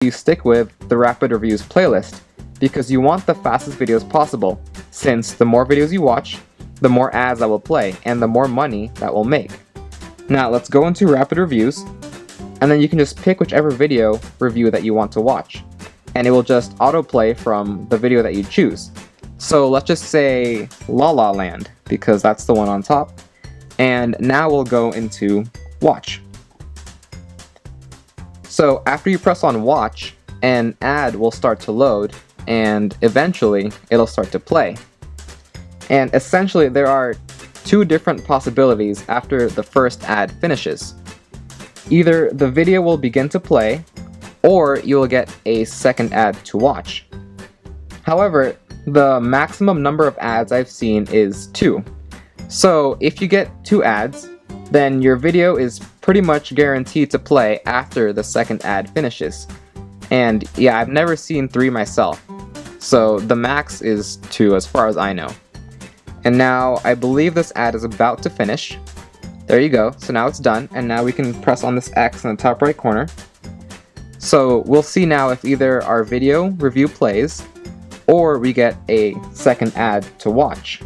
you stick with the Rapid Reviews playlist, because you want the fastest videos possible, since the more videos you watch, the more ads that will play, and the more money that will make. Now let's go into Rapid Reviews, and then you can just pick whichever video review that you want to watch, and it will just autoplay from the video that you choose. So let's just say La La Land, because that's the one on top, and now we'll go into Watch. So after you press on Watch, an ad will start to load, and eventually it'll start to play. And essentially there are two different possibilities after the first ad finishes. Either the video will begin to play, or you will get a second ad to watch. However, the maximum number of ads I've seen is 2. So if you get 2 ads, then your video is pretty much guaranteed to play after the second ad finishes. And yeah, I've never seen 3 myself, so the max is 2 as far as I know. And now I believe this ad is about to finish. There you go, so now it's done, and now we can press on this X in the top right corner. So we'll see now if either our video review plays, or we get a second ad to watch.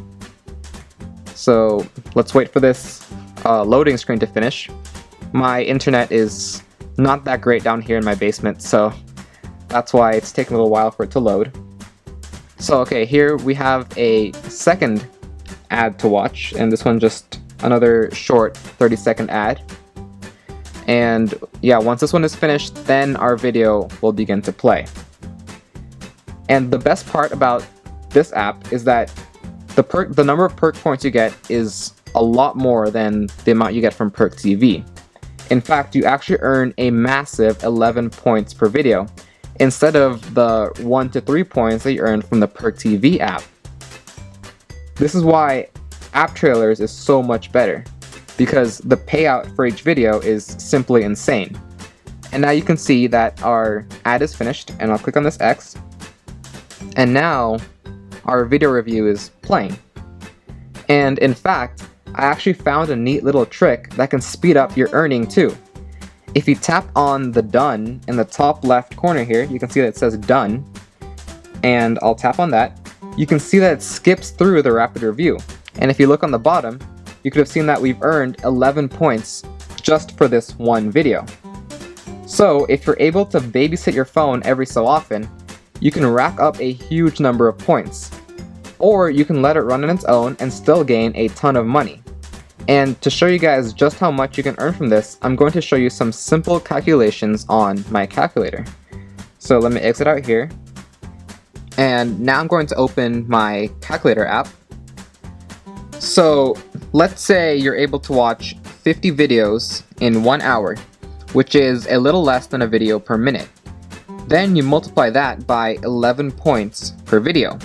So let's wait for this loading screen to finish. My internet is not that great down here in my basement, so that's why it's taking a little while for it to load. So okay, here we have a second ad to watch, and this one just another short 30-second ad. And yeah, once this one is finished, then our video will begin to play. And the best part about this app is that the number of perk points you get is a lot more than the amount you get from Perk TV. In fact, you actually earn a massive 11 points per video, instead of the 1 to 3 points that you earn from the Perk TV app. This is why app trailers is so much better, because the payout for each video is simply insane. And now you can see that our ad is finished, and I'll click on this X, and now our video review is playing. And in fact, I actually found a neat little trick that can speed up your earning too. If you tap on the done in the top left corner here, you can see that it says done, and I'll tap on that. You can see that it skips through the rapid review. And if you look on the bottom, you could have seen that we've earned 11 points just for this one video. So if you're able to babysit your phone every so often, you can rack up a huge number of points. Or you can let it run on its own and still gain a ton of money. And to show you guys just how much you can earn from this, I'm going to show you some simple calculations on my calculator. So let me exit out here. And now I'm going to open my calculator app. So let's say you're able to watch 50 videos in 1 hour, which is a little less than a video per minute. Then you multiply that by 11 points per video,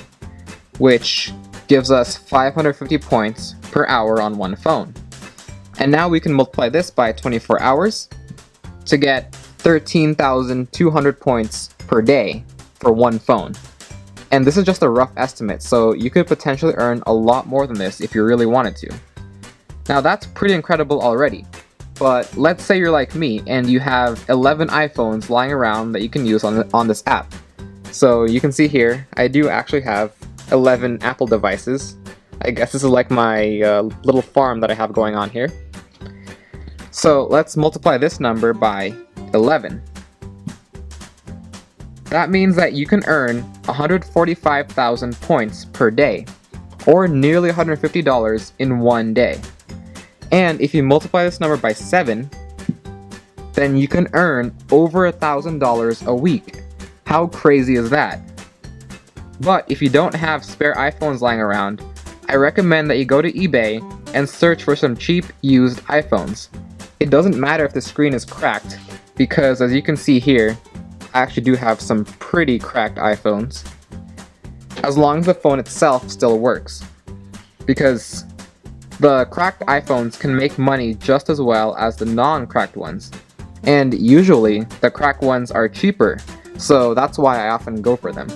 which gives us 550 points per hour on one phone. And now we can multiply this by 24 hours to get 13,200 points per day for one phone. And this is just a rough estimate, so you could potentially earn a lot more than this if you really wanted to. Now that's pretty incredible already, but let's say you're like me and you have 11 iPhones lying around that you can use on this app. So you can see here, I do actually have 11 Apple devices. I guess this is like my little farm that I have going on here. So let's multiply this number by 11. That means that you can earn 145,000 points per day, or nearly $150 in one day. And if you multiply this number by 7, then you can earn over $1,000 a week. How crazy is that? But if you don't have spare iPhones lying around, I recommend that you go to eBay and search for some cheap used iPhones. It doesn't matter if the screen is cracked, because as you can see here, I actually do have some pretty cracked iPhones, as long as the phone itself still works, because the cracked iPhones can make money just as well as the non-cracked ones, and usually the cracked ones are cheaper, so that's why I often go for them.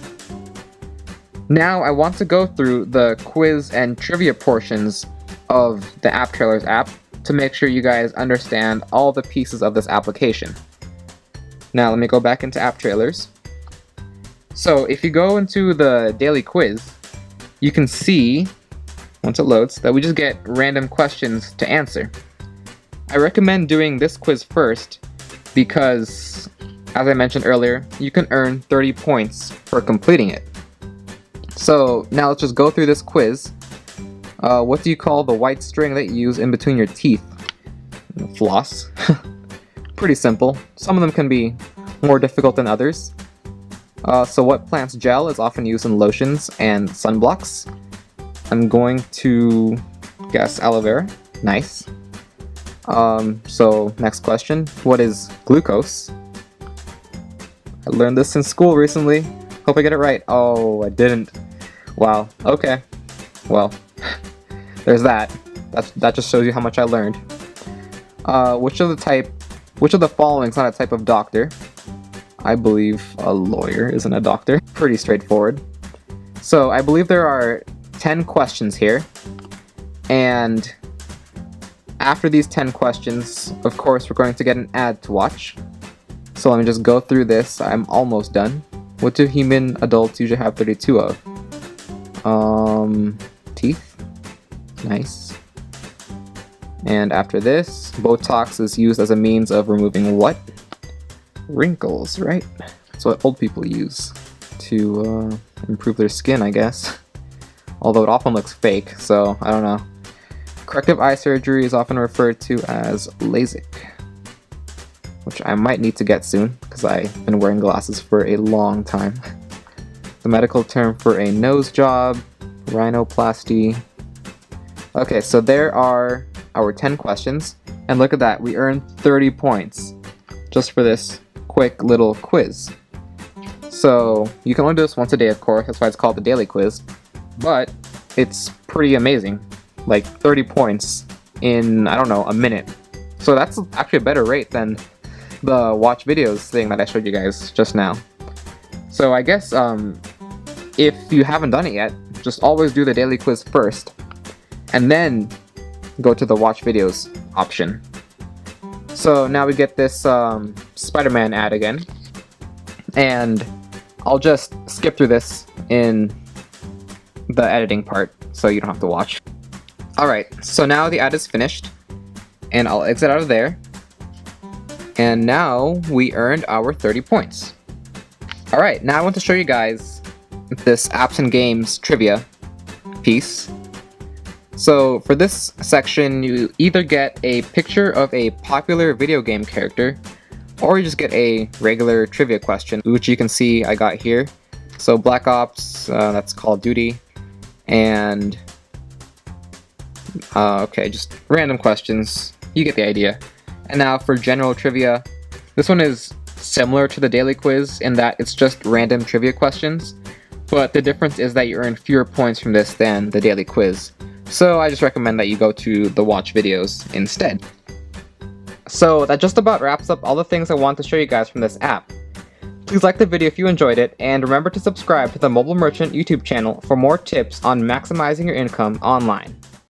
Now I want to go through the quiz and trivia portions of the App Trailers app to make sure you guys understand all the pieces of this application. Now let me go back into app trailers. So if you go into the daily quiz, you can see, once it loads, that we just get random questions to answer. I recommend doing this quiz first because, as I mentioned earlier, you can earn 30 points for completing it. So now let's just go through this quiz. What do you call the white string that you use in between your teeth? Floss. Pretty simple. Some of them can be more difficult than others. So what plant's gel is often used in lotions and sunblocks? I'm going to guess aloe vera. Nice. So next question. What is glucose? I learned this in school recently. Hope I get it right. Oh, I didn't. Wow. Okay. Well, there's that. That just shows you how much I learned. Which of the following is not a type of doctor? I believe a lawyer isn't a doctor. Pretty straightforward. So I believe there are 10 questions here, and after these 10 questions, of course, we're going to get an ad to watch. So let me just go through this. I'm almost done. What do human adults usually have 32 of? Teeth. Nice. And after this, Botox is used as a means of removing what? Wrinkles, right? That's what old people use to improve their skin, I guess. Although it often looks fake, so I don't know. Corrective eye surgery is often referred to as LASIK, which I might need to get soon because I've been wearing glasses for a long time. The medical term for a nose job, rhinoplasty. Okay, so there are our 10 questions, and look at that, we earned 30 points just for this quick little quiz. So you can only do this once a day, of course, that's why it's called the daily quiz, but it's pretty amazing. Like 30 points in, I don't know, a minute. So that's actually a better rate than the watch videos thing that I showed you guys just now. So I guess if you haven't done it yet, just always do the daily quiz first, and then go to the watch videos option. So now we get this Spider-Man ad again, and I'll just skip through this in the editing part so you don't have to watch. Alright, so now the ad is finished, and I'll exit out of there, and now we earned our 30 points. Alright, now I want to show you guys this apps and games trivia piece. So for this section, you either get a picture of a popular video game character, or you just get a regular trivia question, which you can see I got here. So Black Ops, that's Call of Duty, and okay, just random questions. You get the idea. And now for general trivia, this one is similar to the daily quiz in that it's just random trivia questions, but the difference is that you earn fewer points from this than the daily quiz. So I just recommend that you go to the watch videos instead. So that just about wraps up all the things I want to show you guys from this app. Please like the video if you enjoyed it, and remember to subscribe to the Mobile Merchant YouTube channel for more tips on maximizing your income online.